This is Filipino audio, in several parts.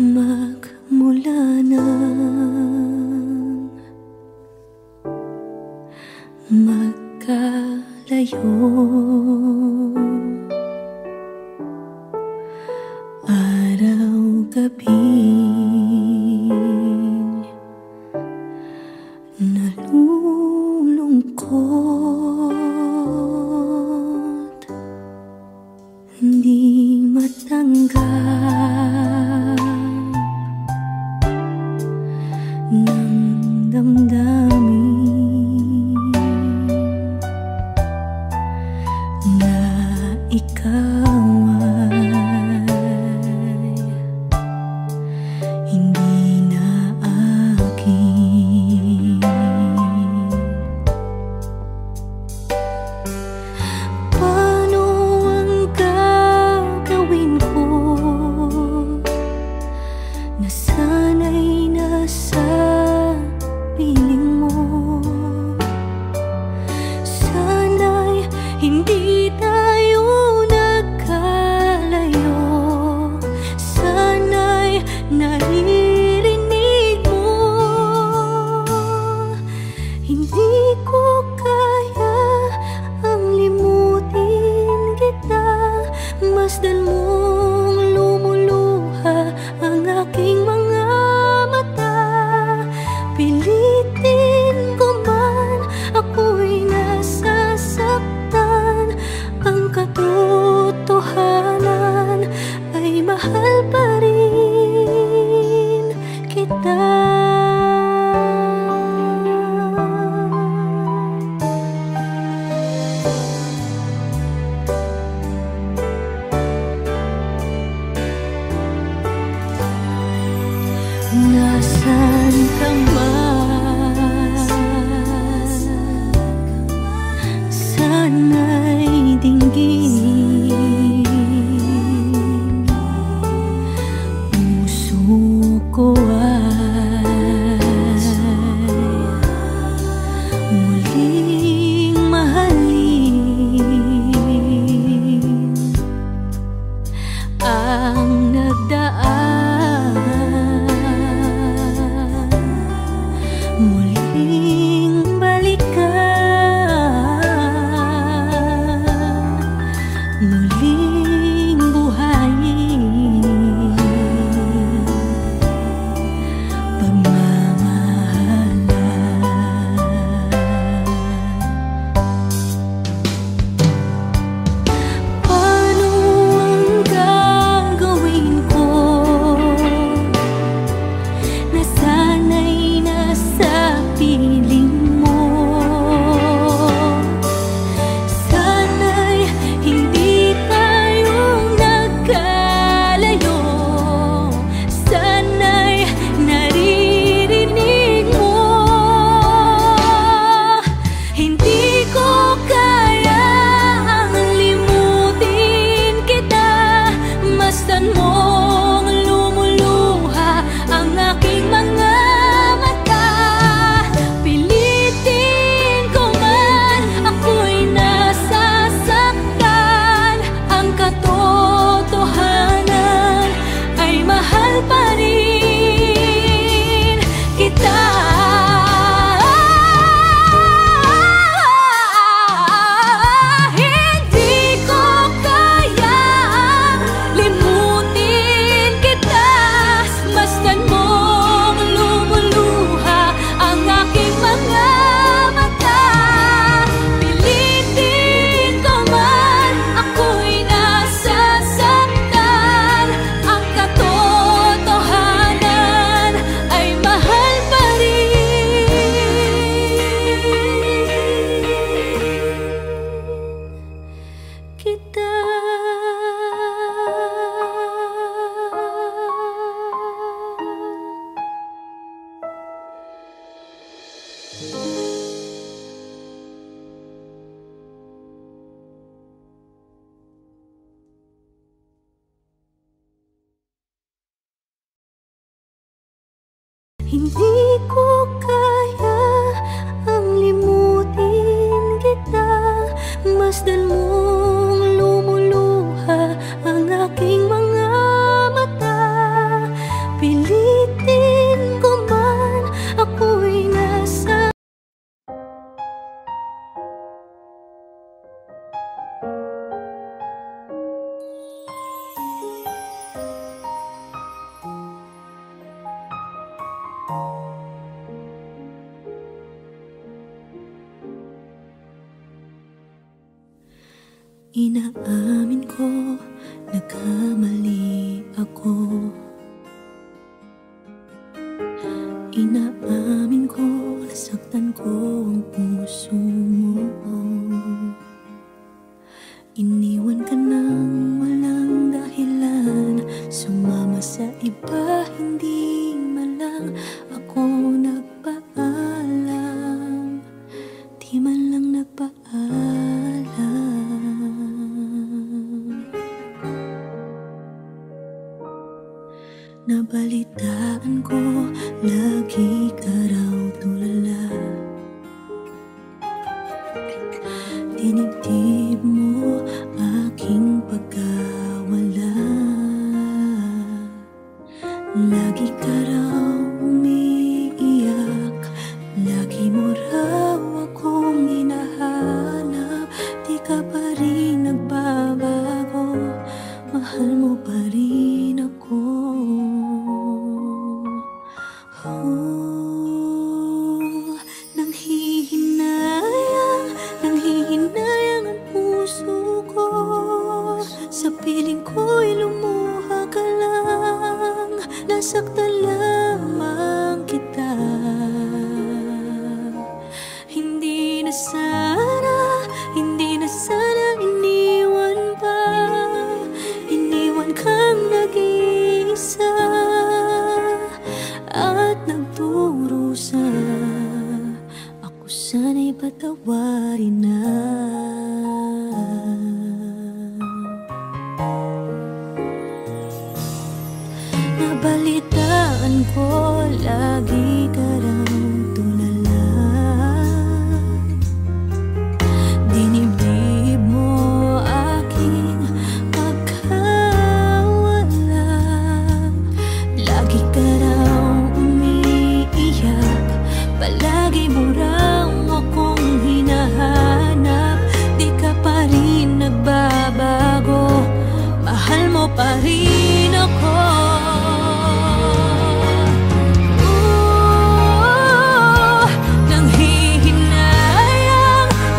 Magmula nang magkalayo, araw-gabing nalulungkot, hindi matanggap ng damdamin na ikaw ay hindi na akin. Paano ang gagawin ko na sana'y nasa piling mo? Sana'y hindi tayo nagkalayo, sana'y naririnig mo. Hindi ko kaya ang limutin kita, masdan mong lumuluha ang aking mga mata. Pilitin ko man, ako'y nasasaktan. Ang katotohanan ay mahal pa rin kita. Nasaan ka man, sana'y dinggin. Puso ko ay muling mahalin. Ang nagdaan muling balikan, muling buhayin pagmamahalan. Paano ang gagawin ko na sana'y nasa piling mo? Sana'y hindi tayo nagkalayo, sana'y naririnig mo. Hindi ko kaya ang limutin kita, masdan mong lumuluha ang aking mga mata. Pilitin ko man, ako'y nasasaktan. Ang katotohanan ay mahal pa rin kita. Hindi ko kayang limutin kita, masdan mong lumuluha ang aking mga mata. Pilitin ko man, ako'y nasasaktan. Ang katotohanan ay mahal pa rin kita. Hindi ko kaya ang limutin kita, masdan mong lumuluha ang aking mga mata. Inaamin ko, nagkamali ako. Inaamin ko, nasaktan ko ang puso mo. Iniwan ka nang walang dahilan, sumama sa iba, hindi man lang ako nagpaalam. Di man lang nagpaalam. Nabalitaan ko, lagi ka raw tulala. Dinibdib mo aking pagkawala. Lagi ka raw umiiyak, lagi mo raw akong hinahanap. Di ka pa rin nagbabago, mahal mo pa rin ako. Nanghihinayang ang puso ko. Sa piling ko'y lumuha ka lang, nasaktan lamang kita. Hindi na sana iniwan pa. Iniwan kang nag-iisa at nagdurusa. Ako sana'y patawarin na. Nabalitaan ko, lagi ka raw tulala. Dinibdib mo aking pagkawala. Lagi ka raw umiiyak, palagi mo raw akong hinahanap. Di ka pa rin nagbabago, mahal mo pa rin ako.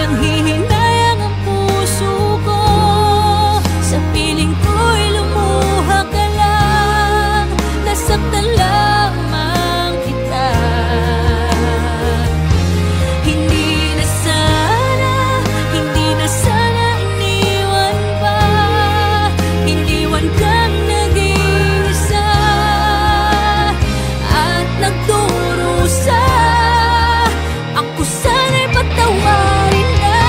Nanghihinayang ang puso ko. Sa piling ko'y lumuha ka lang, nasaktan lamang kita. Hindi na sana iniwan pa. Iniwan kang nag-iisa at nagdurusa. Ako sana'y patawarin na.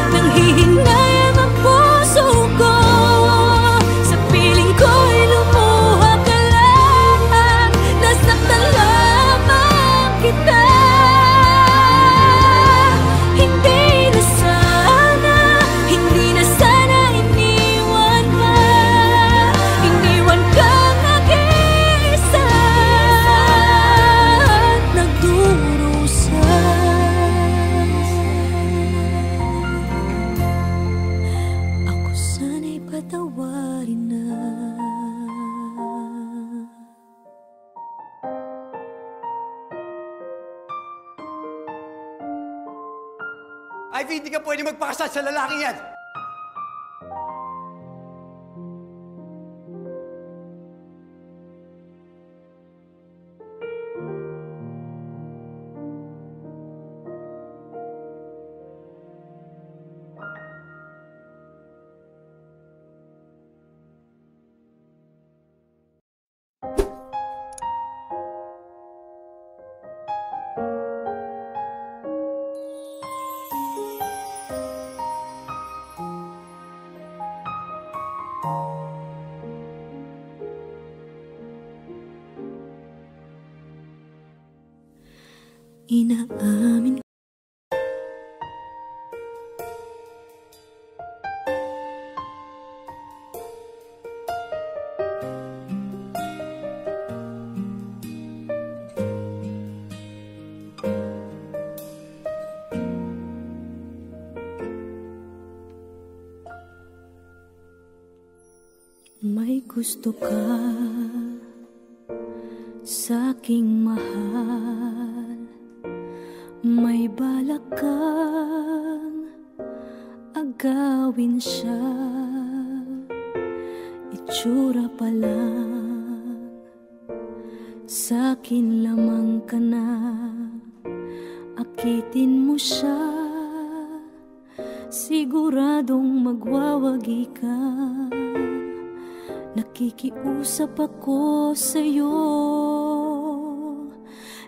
Nanghihinayang ang puso ko. Sa piling ko'y lumuha ka lang, nasaktan lamang kita. Hindi na sana iniwan ka. Iniwan kang nag-iisa at nagdurusa. Ako sana'y patawarin na. Ivy, hindi ka pwede magpakasal sa lalaking yan! Inaamin May gusto ka sa'king mahal, may balak kang agawin siya. Itsura pa lang, sa'kin lamang ka na. Akitin mo siya, siguradong magwawagi ka. Nakikiusap ako sa'yo,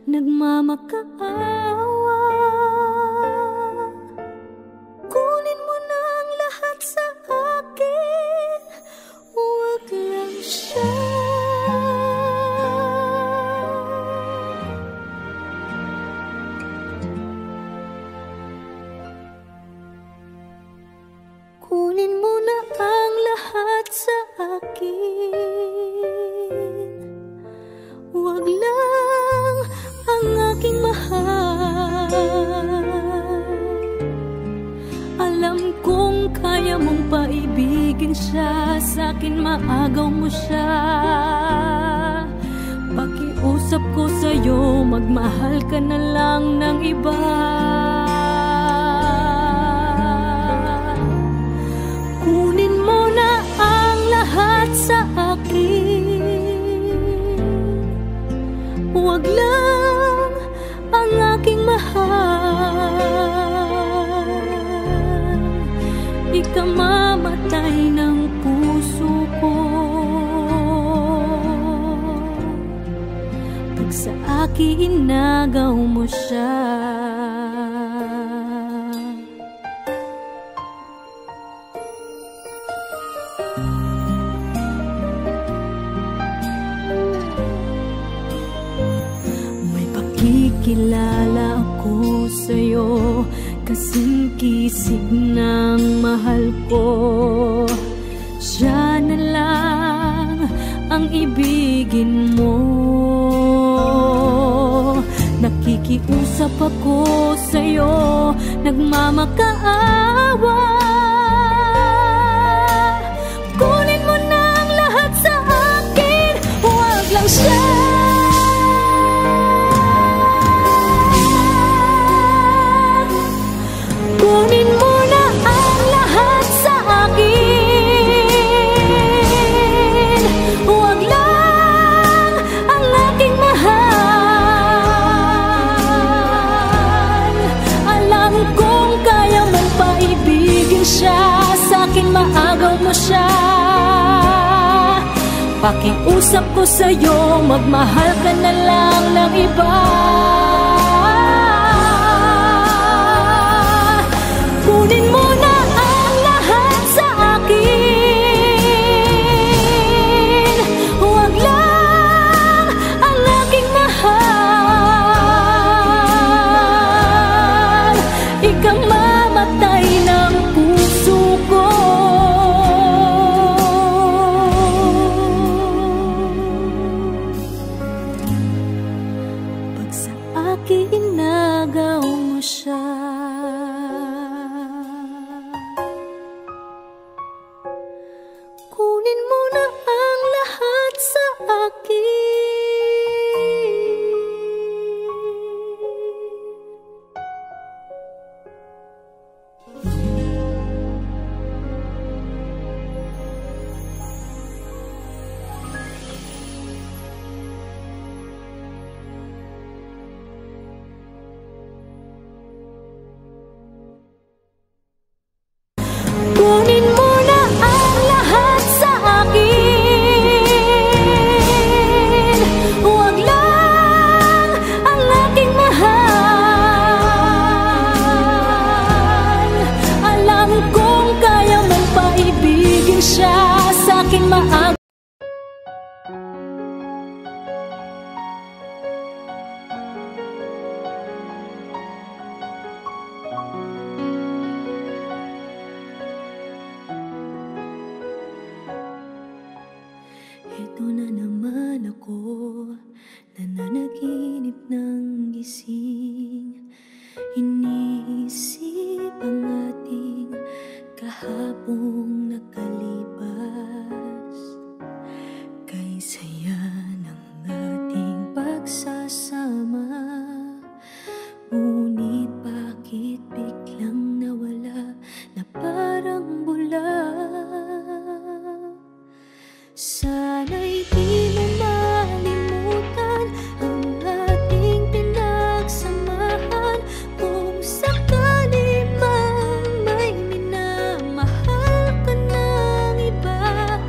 nagmamakaawa. Kunin mo na ang lahat sa akin, huwag lang siya. Kunin mo na ang lahat sa akin, huwag lang ang aking mahal. Alam kong kaya mong paibigin siya, sa'kin maagaw mo siya. Pakiusap ko sa'yo, magmahal ka na lang ng iba. Kunin mo na ang lahat sa akin, huwag lang ang aking mahal. Ikamamatay ng puso ko pag sa akin inagaw mo siya. Kilala ako sa'yo, kasing kisig ng mahal ko. Siya na lang ang ibigin mo. Nakikiusap ako sa'yo, nagmamakaawa. Kunin mo na ang lahat sa akin, huwag lang siya. Kunin mo na ang lahat sa akin, huwag lang ang aking mahal. Alam kong kaya mong paibigin siya, sa'kin maagaw mo siya. Pakiusap ko sa'yo, magmahal ka na lang ng iba. Kunin mo na ang lahat sa akin, huwag lang ang aking mahal. Ikamamatay ng puso ko pag sa akin inagaw mo siya. Kunin mo na ang lahat sa akin. Kunin mo na ang lahat sa akin, huwag lang ang aking mahal. Alam kong kaya mong paibigin siya, sa'kin maagaw. Ito na naman ako, nananaginip ng gising. Iniisip ang ating kahapong nakalipas. Sana'y di mo malimutan ang ating pinagsamahan. Kung sakali mang may minamahal ka ng iba,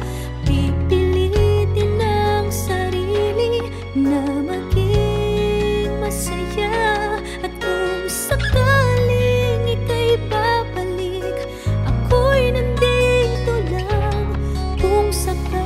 pipilitin ang sarili na maging masaya. At kung sakaling ika'y babalik, ako'y nandito lang. Kung sakali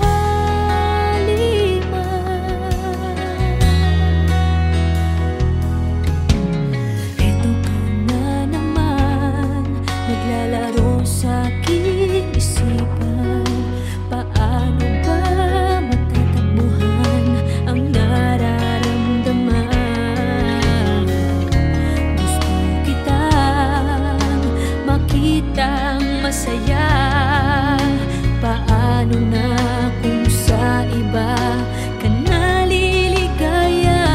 masaya, paano na kung sa iba ka naliligaya?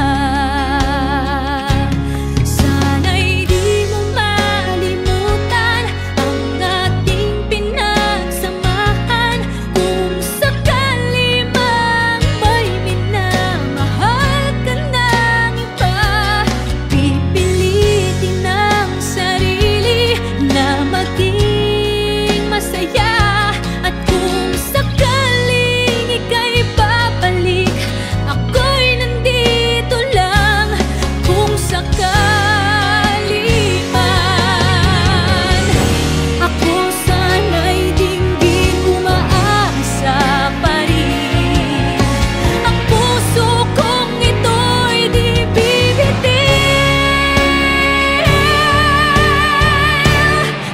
Sana'y di mo malimutan ang ating pinagsamahan. Kung sakali mang may minamahal ka ng iba, pipilitin ang sarili na maging masaya. At kung sakaling ika'y babalik, ako'y nandito lang. Kung sakali man, ako sana'y dinggin umaasa pa rin. Ang puso kong ito'y di bibitin.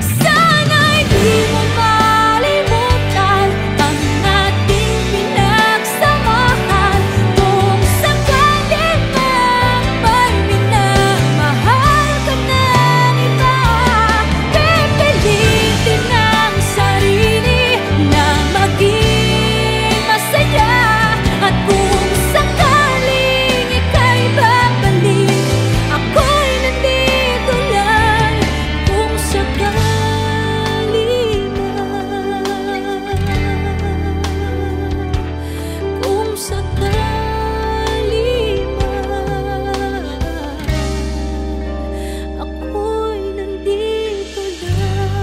Sana'y di mo malimutan ang ating pinagsamahan. Kung sakali mang may minamahal ka ng iba, pipilitin ang sarili na maging masaya. At kung sakaling ika'y babalik, ako'y nandito lang. Kung sakali man, kung sakali man, ako'y nandito lang.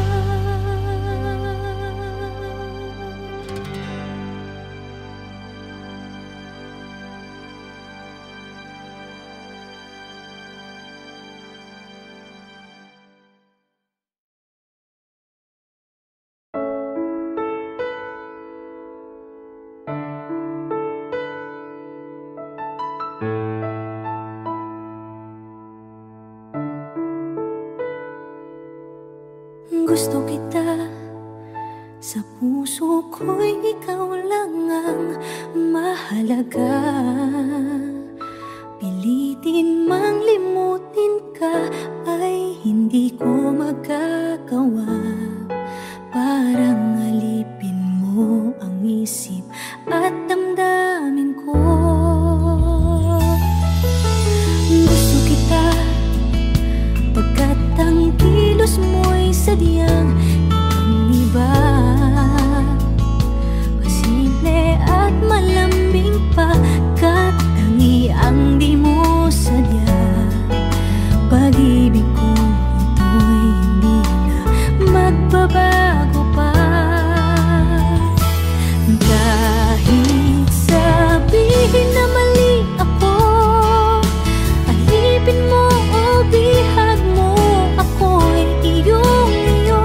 Gusto kita, sa puso ko'y ikaw lang ang mahalaga. Pilitin mang limutin ka ay hindi ko magagawa. Parang alipin mo ang isip at damdamin ko. Gusto kita pagkat ang kilos mo'y sadyang ibang-iba. Masimple at malambing pagkat tangi ang di mo sadya. Pag-ibig kong ito'y hindi na magbabago pa. Kahit sabihin na mali ako, alipin mo o bihag mo, ako'y iyong-iyo.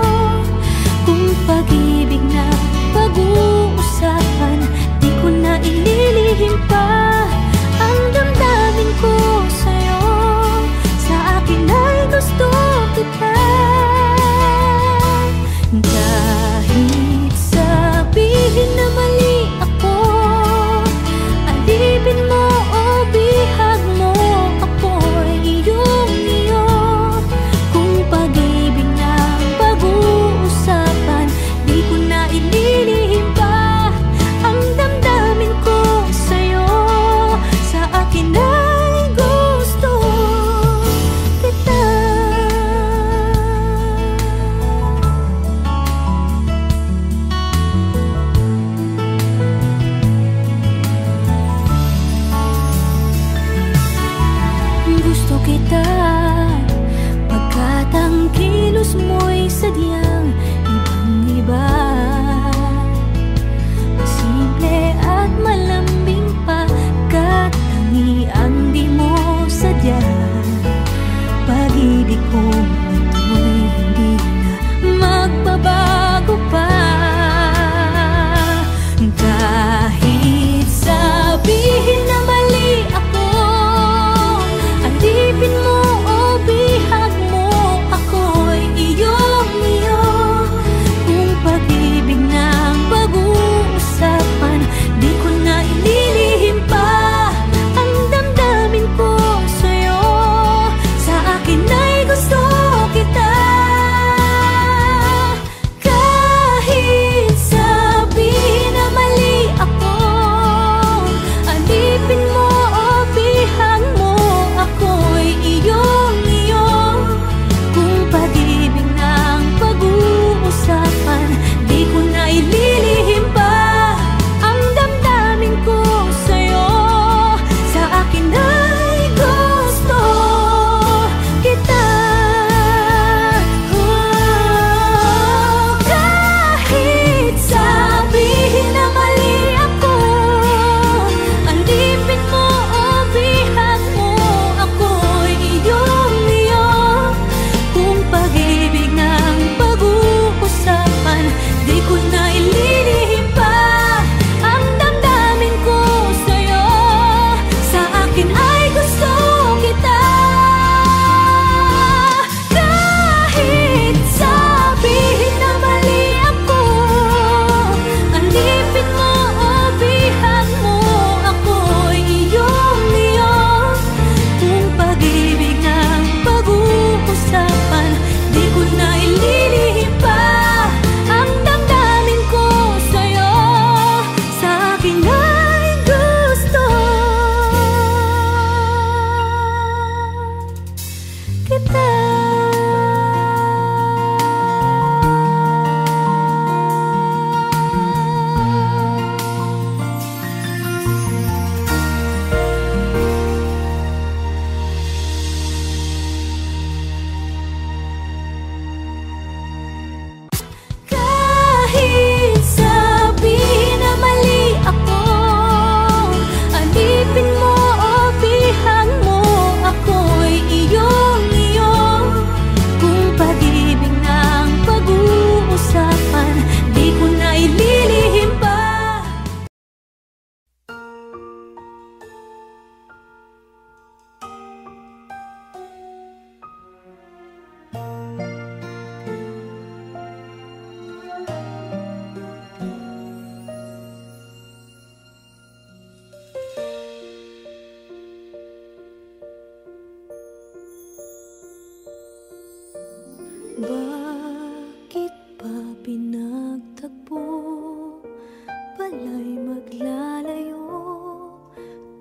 pala'y maglalayo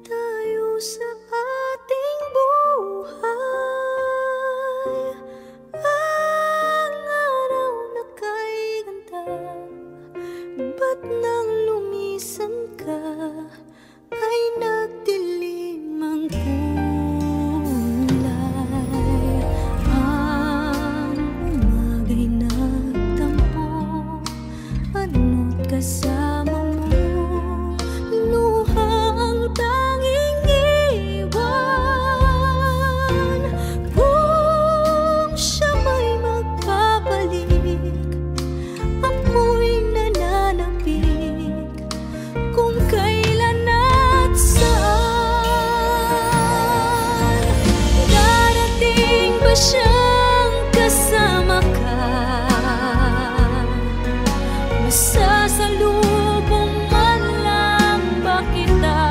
tayo sa ating buhay. Ang araw na kay ganda, ba't nang lumisan ka ay nagdilim ang kulay. Ang umaga'y nagtampo, ano't kasama mo, luha ang tanging iwan. Kung siya may magpapalik, ako'y nananapig kung kailan at saan. Darating ba siyang kasama ka? Masasalubong man lang ba kita?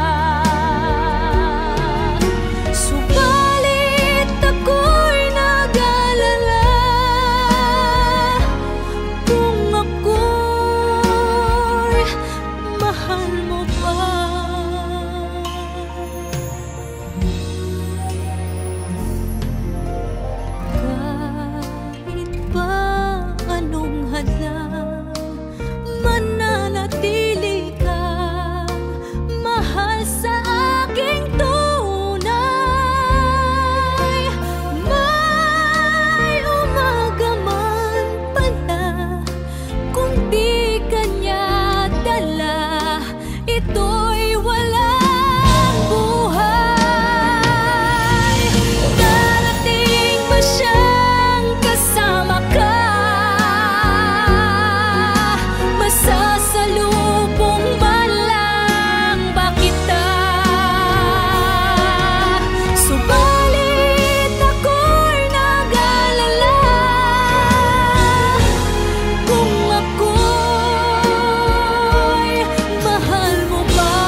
Subalit ako'y nag-alala kung ako'y mahal mo pa. Kahit pa anong hadlang, mananatili kang mahal sa aking tunay. May umaga man pala, kung di kanya dala, ito'y walang buhay. Darating ba siyang kasama ka? Masasalubong man lang ba kita? Subalit ako'y nag-alala kung ako'y mahal mo pa.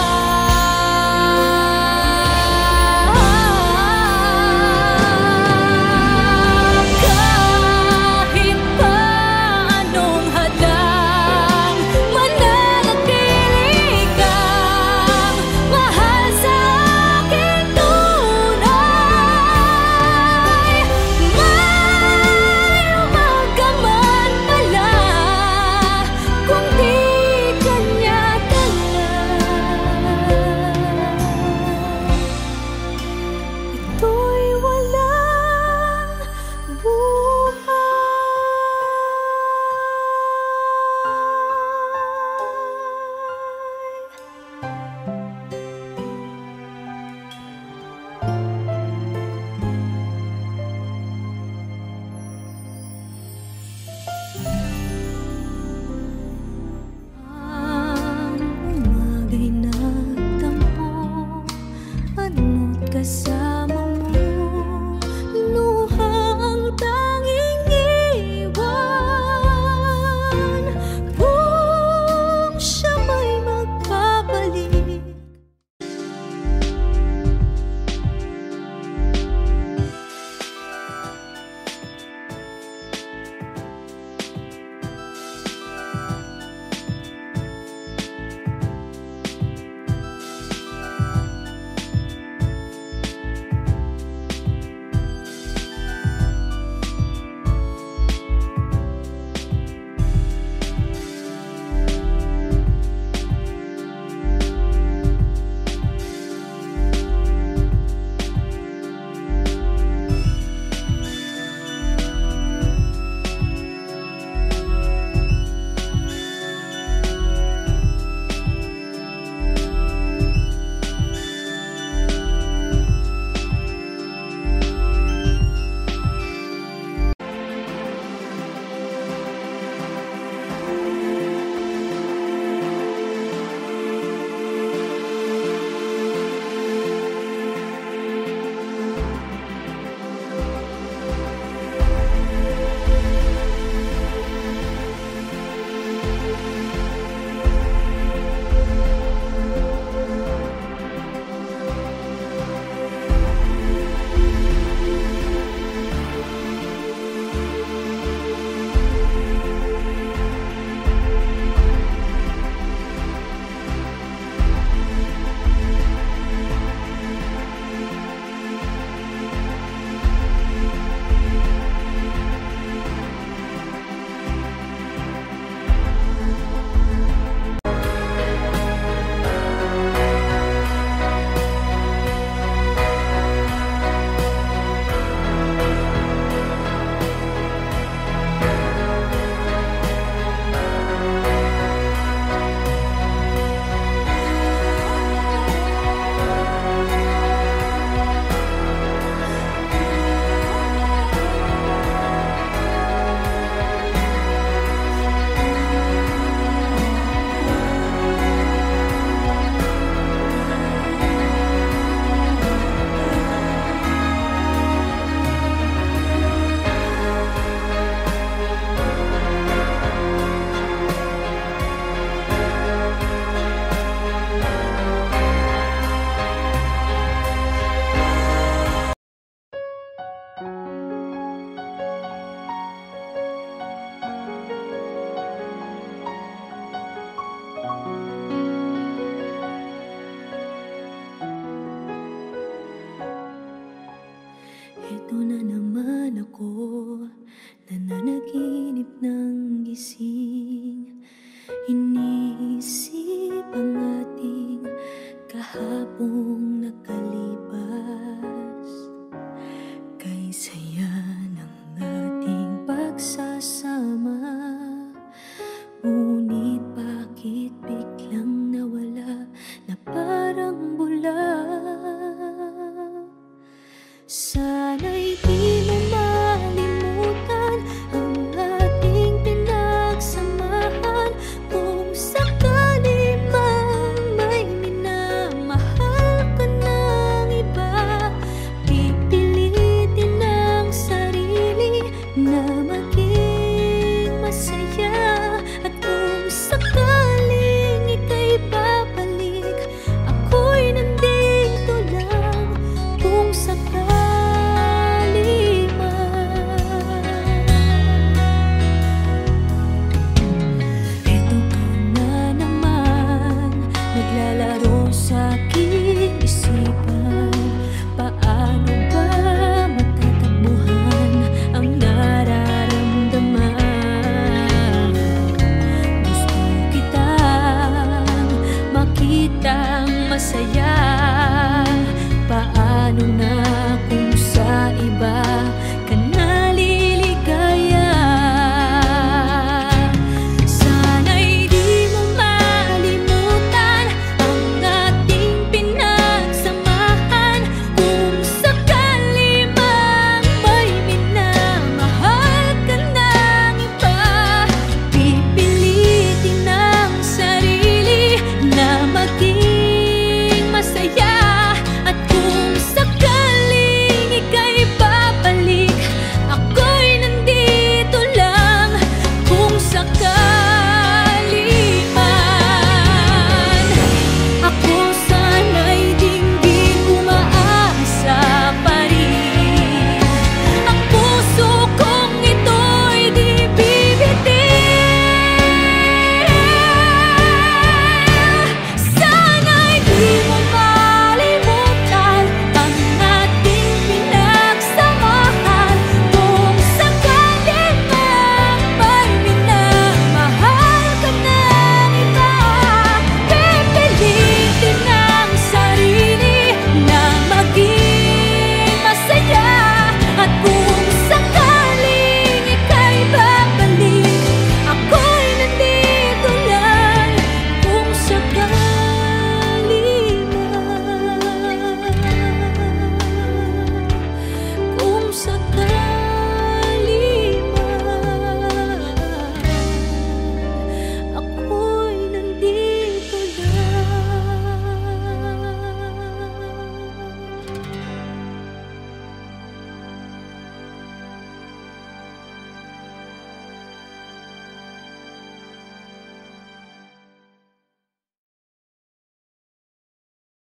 naglalaro sa aking isipan. Paano ba matatakbuhan ang nararamdaman? Gusto kitang makitang masaya. Paano na kung sa iba